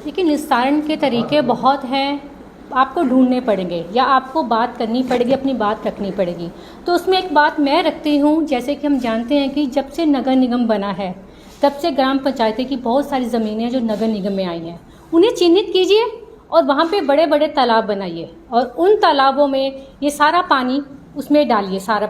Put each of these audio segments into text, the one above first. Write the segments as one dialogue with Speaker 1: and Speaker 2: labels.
Speaker 1: देखिए, निस्तारण के तरीके बहुत हैं, आपको ढूंढने पड़ेंगे या आपको बात करनी पड़ेगी, अपनी बात रखनी पड़ेगी। तो उसमें एक बात मैं रखती हूँ, जैसे कि हम जानते हैं कि जब से नगर निगम बना है तब से ग्राम पंचायतें की बहुत सारी ज़मीनें जो नगर निगम में आई हैं उन्हें चिन्हित कीजिए और वहाँ पे बड़े बड़े तालाब बनाइए और उन तालाबों में ये सारा पानी उसमें डालिए, सारा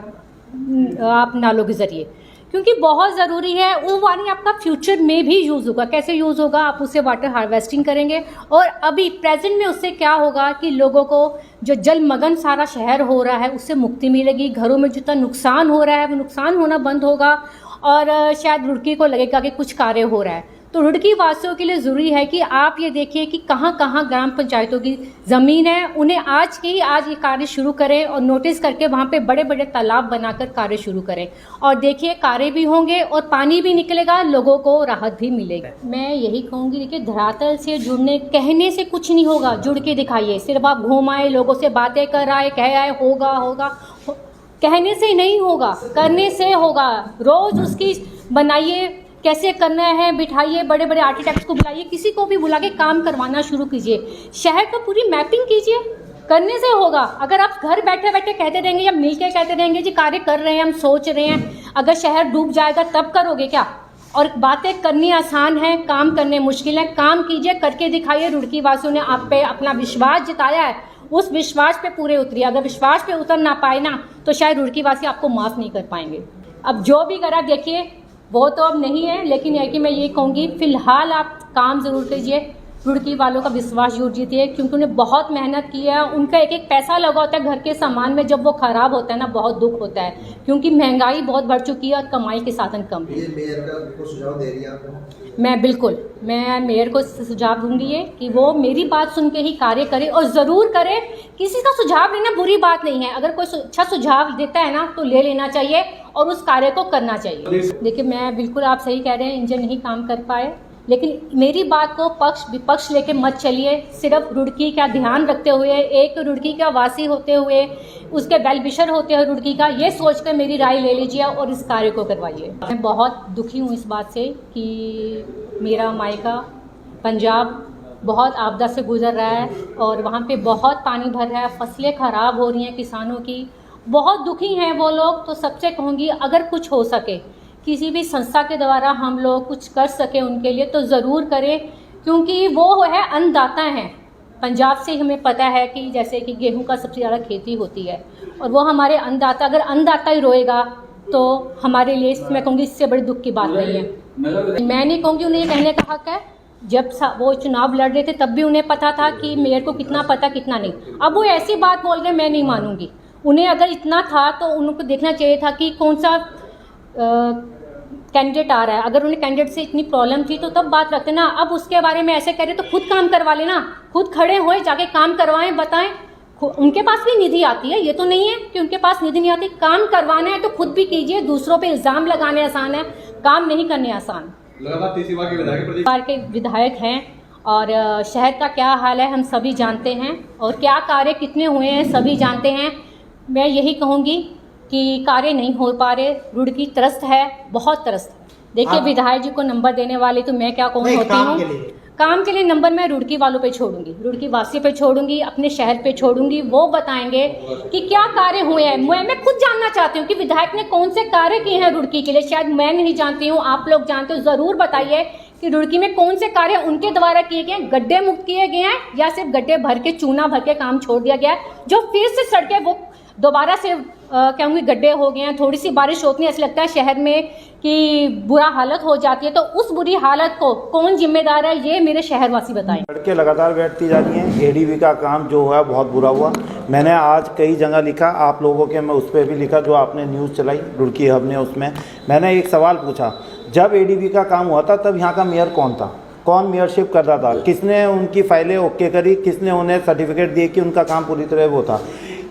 Speaker 1: आप नालों के ज़रिए, क्योंकि बहुत ज़रूरी है। वो पानी आपका फ्यूचर में भी यूज़ होगा। कैसे यूज़ होगा? आप उससे वाटर हार्वेस्टिंग करेंगे और अभी प्रेजेंट में उससे क्या होगा कि लोगों को जो जलमग्न सारा शहर हो रहा है उससे मुक्ति मिलेगी। घरों में जितना नुकसान हो रहा है वो नुकसान होना बंद होगा और शायद रुड़की को लगेगा कि कुछ कार्य हो रहा है। तो रुड़की वासियों के लिए ज़रूरी है कि आप ये देखिए कि कहाँ कहाँ ग्राम पंचायतों की ज़मीन है, उन्हें आज ये कार्य शुरू करें और नोटिस करके वहाँ पे बड़े बड़े तालाब बनाकर कार्य शुरू करें और देखिए कार्य भी होंगे और पानी भी निकलेगा, लोगों को राहत भी मिलेगी। मैं यही कहूँगी, देखिए धरातल से जुड़ने, कहने से कुछ नहीं होगा, जुड़ के दिखाइए। सिर्फ आप घूम आए, लोगों से बातें कर आए, कह आए होगा होगा, कहने से नहीं होगा, करने से होगा। रोज़ उसकी बनाइए, कैसे करना है, बिठाइए, बड़े बड़े आर्किटेक्ट्स को बुलाइए, किसी को भी बुला के काम करवाना शुरू कीजिए। शहर का पूरी मैपिंग कीजिए, करने से होगा। अगर आप घर बैठे बैठे कहते रहेंगे या मिल के कहते रहेंगे जी कार्य कर रहे हैं, हम सोच रहे हैं, अगर शहर डूब जाएगा तब करोगे क्या? और बातें करनी आसान है, काम करने मुश्किल है। काम कीजिए, करके दिखाइए। रुड़की वासियों ने आप पे अपना विश्वास जताया है, उस विश्वास पे पूरे उतरिए। अगर विश्वास पे उतर ना पाए ना तो शायद रुड़की वासी आपको माफ़ नहीं कर पाएंगे। अब जो भी करा देखिए, वो तो अब नहीं है, लेकिन है कि मैं ये कहूँगी फ़िलहाल आप काम ज़रूर कीजिए, रुड़की वालों का विश्वास जरूर जीतिए, क्योंकि उन्हें बहुत मेहनत की है। उनका एक एक पैसा लगा होता है घर के सामान में, जब वो ख़राब होता है ना बहुत दुख होता है, क्योंकि महंगाई बहुत बढ़ चुकी है और कमाई के साधन कम है।
Speaker 2: ये मेयर का सुझाव दे रही है आपको?
Speaker 1: मैं मेयर को सुझाव दूंगी ये कि वो मेरी बात सुन के ही कार्य करे और ज़रूर करे। किसी का सुझाव लेना बुरी बात नहीं है, अगर कोई अच्छा सुझाव देता है ना तो ले लेना चाहिए और उस कार्य को करना चाहिए। देखिए, मैं बिल्कुल, आप सही कह रहे हैं, इंजन नहीं काम कर पाए, लेकिन मेरी बात को पक्ष विपक्ष लेके मत चलिए। सिर्फ रुड़की का ध्यान रखते हुए, एक रुड़की का वासी होते हुए, उसके वेल विशर होते हुए रुड़की का, ये सोचकर मेरी राय ले लीजिए और इस कार्य को करवाइए। मैं बहुत दुखी हूँ इस बात से कि मेरा मायका पंजाब बहुत आपदा से गुजर रहा है और वहाँ पे बहुत पानी भर रहा है, फसलें ख़राब हो रही हैं किसानों की, बहुत दुखी हैं वो लोग। तो सबसे कहूँगी, अगर कुछ हो सके, किसी भी संस्था के द्वारा हम लोग कुछ कर सके उनके लिए तो ज़रूर करें, क्योंकि वो है अन्नदाता हैं। पंजाब से हमें पता है कि जैसे कि गेहूं का सबसे ज़्यादा खेती होती है और वो हमारे अन्नदाता, अगर अन्नदाता ही रोएगा तो हमारे लिए, मैं कहूँगी, इससे बड़ी दुख की बात नहीं है। मैं नहीं कहूँगी उन्हें ये कहने का हक है, जब वो चुनाव लड़ रहे थे तब भी उन्हें पता था कि मेयर को कितना पता कितना नहीं। अब वो ऐसी बात बोल रहे, मैं नहीं मानूंगी। उन्हें अगर इतना था तो उनको देखना चाहिए था कि कौन सा कैंडिडेट आ रहा है। अगर उन्हें कैंडिडेट से इतनी प्रॉब्लम थी तो तब बात रखते ना। अब उसके बारे में ऐसे कह रहे तो खुद काम करवा लेना, खुद खड़े होए, जाके काम करवाएं, बताएं। उनके पास भी निधि आती है, ये तो नहीं है कि उनके पास निधि नहीं आती। काम करवाना है तो खुद भी कीजिए, दूसरों पे इल्ज़ाम लगाने आसान है, काम नहीं करने आसान।
Speaker 3: लगातार तीसरी
Speaker 1: बार के विधायक हैं और शहर का क्या हाल है हम सभी जानते हैं और क्या कार्य कितने हुए हैं सभी जानते हैं। मैं यही कहूँगी कि कार्य नहीं हो पा रहे, रुड़की त्रस्त है, बहुत त्रस्त है। देखिए, विधायक जी को नंबर देने वाली तो मैं क्या कहूँ होती हूँ, काम के लिए नंबर मैं रुड़की वालों पे छोड़ूंगी, रुड़की वासी पे छोड़ूंगी, अपने शहर पे छोड़ूंगी। वो बताएंगे कि क्या कार्य हुए हैं। मैं खुद जानना चाहती हूँ कि विधायक ने कौन से कार्य किए हैं रुड़की के लिए। शायद मैं नहीं जानती हूँ, आप लोग जानते हो, ज़रूर बताइए कि रुड़की में कौन से कार्य उनके द्वारा किए गए, गड्ढे मुक्त किए गए हैं या सिर्फ गड्ढे भर के, चूना भर के काम छोड़ दिया गया है, जो फिर से सड़कें वो दोबारा से कहूँगी गड्ढे हो गए हैं। थोड़ी सी बारिश होती है, ऐसा लगता है शहर में कि बुरा हालत हो जाती है, तो उस बुरी हालत को कौन जिम्मेदार है, ये मेरे शहरवासी बताएं।
Speaker 4: सड़कें लगातार बैठती जा रही हैं, एडीबी का काम जो हुआ बहुत बुरा हुआ। मैंने आज कई जगह लिखा, आप लोगों के मैं उस पर भी लिखा जो आपने न्यूज़ चलाई रुड़की हब ने, उसमें मैंने एक सवाल पूछा, जब एडीबी का काम हुआ था तब यहाँ का मेयर कौन था, कौन मेयरशिप कर रहा था, किसने उनकी फाइलें ओके करी, किसने उन्हें सर्टिफिकेट दिए कि उनका काम पूरी तरह वो था,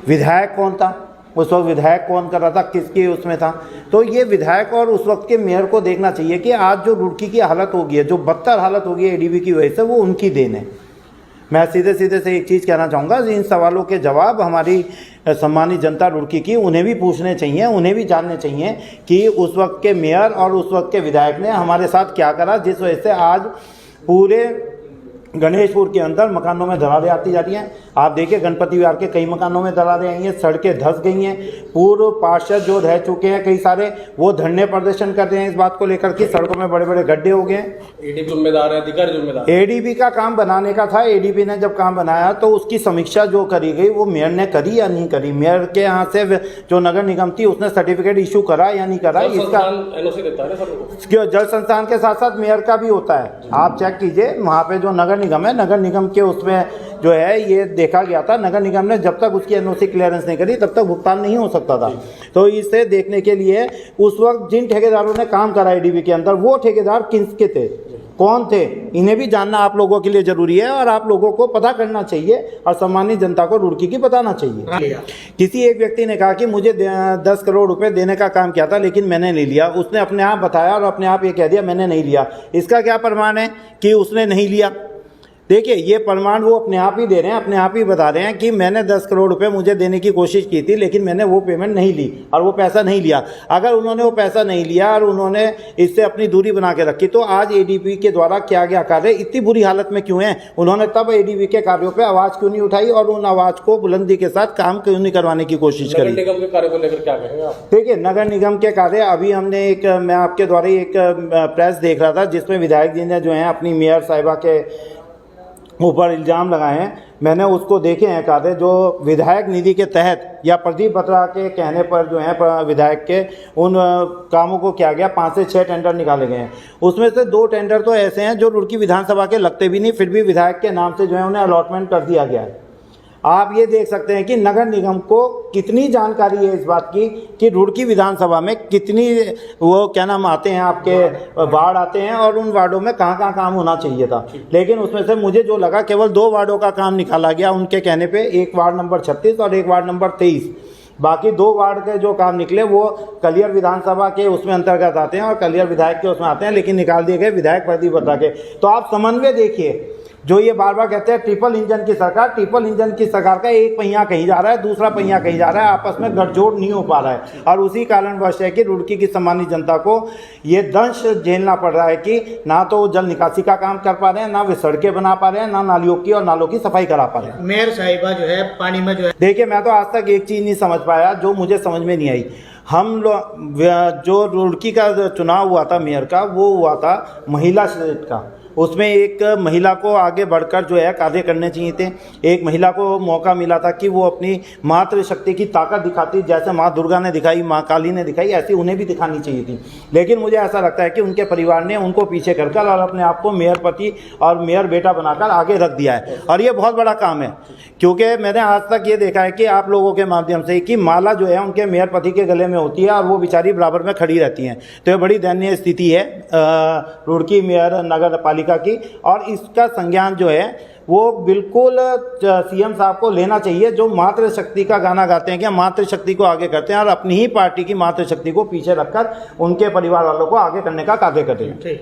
Speaker 4: विधायक कौन था उस वक्त, विधायक कौन कर रहा था, किसकी उसमें था। तो ये विधायक और उस वक्त के मेयर को देखना चाहिए कि आज जो रुड़की की हालत हो गई है, जो बदतर हालत हो गई है एडीबी की वजह से, वो उनकी देन है। मैं सीधे सीधे से एक चीज़ कहना चाहूँगा, इन सवालों के जवाब हमारी सम्मानित जनता रुड़की की उन्हें भी पूछने चाहिए, उन्हें भी जानने चाहिए कि उस वक्त के मेयर और उस वक्त के विधायक ने हमारे साथ क्या करा, जिस वजह से आज पूरे गणेशपुर के अंदर मकानों में दरारें आती जा रही हैं। आप देखिए गणपति विहार के कई मकानों में दरारें आई हैं, सड़कें धंस गई हैं। पूर्व पार्षद जो रह चुके हैं कई सारे, वो धरने प्रदर्शन कर रहे हैं इस बात को लेकर कि सड़कों में बड़े बड़े गड्ढे हो गए हैं।
Speaker 3: एडीपी जिम्मेदार है, अधिकारी जिम्मेदार।
Speaker 4: एडीपी का काम बनाने का था। एडीपी ने जब काम बनाया तो उसकी समीक्षा जो करी गई वो मेयर ने करी या नहीं करी। मेयर के यहाँ से जो नगर निगम थी उसने सर्टिफिकेट इशू करा या नहीं करा, इसका
Speaker 3: एनओसी देता है सर।
Speaker 4: जल संस्थान के साथ साथ मेयर का भी होता है। आप चेक कीजिए वहाँ पे जो नगर निगम है, नगर निगम के उसमें जो है ये देखा गया था, नगर निगम ने जब तक उसकी एनओसी क्लियरेंस नहीं करी तब तक भुगतान नहीं हो सकता था। तो इसे देखने के लिए उस वक्त जिन ठेकेदारों ने काम करा एडीबी के अंदर, वो ठेकेदार किसके थे, कौन थे, इन्हें भी जानना आप लोगों के लिए जरूरी है और आप लोगों को पता करना चाहिए और सामान्य जनता को रुड़की की बताना चाहिए। किसी एक व्यक्ति ने कहा कि मुझे 10 करोड़ रुपए देने का काम किया था लेकिन मैंने नहीं लिया। उसने अपने आप बताया और अपने आप ये कह दिया मैंने नहीं लिया। इसका क्या प्रमाण है कि उसने नहीं लिया? देखिए ये प्रमाण वो अपने आप ही दे रहे हैं, अपने आप ही बता रहे हैं कि मैंने 10 करोड़ रुपए मुझे देने की कोशिश की थी लेकिन मैंने वो पेमेंट नहीं ली और वो पैसा नहीं लिया। अगर उन्होंने वो पैसा नहीं लिया और उन्होंने इससे अपनी दूरी बना के रखी तो आज एडीबी के द्वारा किया गया कार्य इतनी बुरी हालत में क्यों है? उन्होंने तब एडीबी के कार्यों पर आवाज़ क्यों नहीं उठाई और उन आवाज़ को बुलंदी के साथ काम क्यों नहीं करवाने की कोशिश करी?
Speaker 3: नगर निगम के कार्य को लेकर क्या कहेंगे आप?
Speaker 4: देखिए नगर निगम के कार्य अभी हमने मैं आपके द्वारा एक प्रेस देख रहा था जिसमें विधायक जी ने जो है अपनी मेयर साहिबा के ऊपर इल्ज़ाम लगाए हैं। मैंने उसको देखे हैं कार्य जो विधायक निधि के तहत या प्रदीप बत्रा के कहने पर जो है विधायक के उन कामों को किया गया। 5 से 6 टेंडर निकाले गए हैं। उसमें से 2 टेंडर तो ऐसे हैं जो रुड़की विधानसभा के लगते भी नहीं, फिर भी विधायक के नाम से जो है उन्हें अलॉटमेंट कर दिया गया है। आप ये देख सकते हैं कि नगर निगम को कितनी जानकारी है इस बात की कि रुड़की विधानसभा में कितनी वो क्या नाम आते हैं, आपके वार्ड आते हैं और उन वार्डों में कहाँ कहाँ काम होना चाहिए था। लेकिन उसमें से मुझे जो लगा केवल 2 वार्डों का काम निकाला गया उनके कहने पे, एक वार्ड नंबर 36 और एक वार्ड नंबर 23। बाकी 2 वार्ड के जो काम निकले वो कलियर विधानसभा के उसमें अंतर्गत आते हैं और कलियर विधायक के उसमें आते हैं, लेकिन निकाल दिए गए विधायक प्रदीप बत्रा के। तो आप समन्वय देखिए, जो ये बार बार कहते हैं ट्रिपल इंजन की सरकार, ट्रिपल इंजन की सरकार का एक पहिया कहीं जा रहा है, दूसरा पहिया कहीं जा रहा है, आपस में गठजोड़ नहीं हो पा रहा है। और उसी कारणवश है कि रुड़की की सामान्य जनता को ये दंश झेलना पड़ रहा है कि ना तो वो जल निकासी का काम कर पा रहे हैं, ना वे सड़कें बना पा रहे हैं, ना नालियों की और नालों की सफाई करा पा रहे हैं।
Speaker 5: मेयर साहिबा जो है पानी में जो है,
Speaker 4: देखिए मैं तो आज तक एक चीज़ नहीं समझ पाया जो मुझे समझ में नहीं आई। हम लोग जो रुड़की का चुनाव हुआ था मेयर का, वो हुआ था महिला सेट का। उसमें एक महिला को आगे बढ़कर जो है कार्य करने चाहिए थे। एक महिला को मौका मिला था कि वो अपनी मातृशक्ति की ताकत दिखाती, जैसे माँ दुर्गा ने दिखाई, माँ काली ने दिखाई, ऐसी उन्हें भी दिखानी चाहिए थी। लेकिन मुझे ऐसा लगता है कि उनके परिवार ने उनको पीछे कर और अपने आप को मेयर पति और मेयर बेटा बनाकर आगे रख दिया है। और ये बहुत बड़ा काम है, क्योंकि मैंने आज तक ये देखा है कि आप लोगों के माध्यम से कि माला जो है उनके मेयर पति के गले में होती है और वो बेचारी बराबर में खड़ी रहती हैं। तो ये बड़ी दयनीय स्थिति है रुड़की मेयर नगर पालिका की। और इसका संज्ञान जो है वो बिल्कुल सीएम साहब को लेना चाहिए, जो मातृशक्ति का गाना गाते हैं कि मातृशक्ति को आगे करते हैं और अपनी ही पार्टी की मातृशक्ति को पीछे रखकर उनके परिवार वालों को आगे करने का कार्य करते हैं।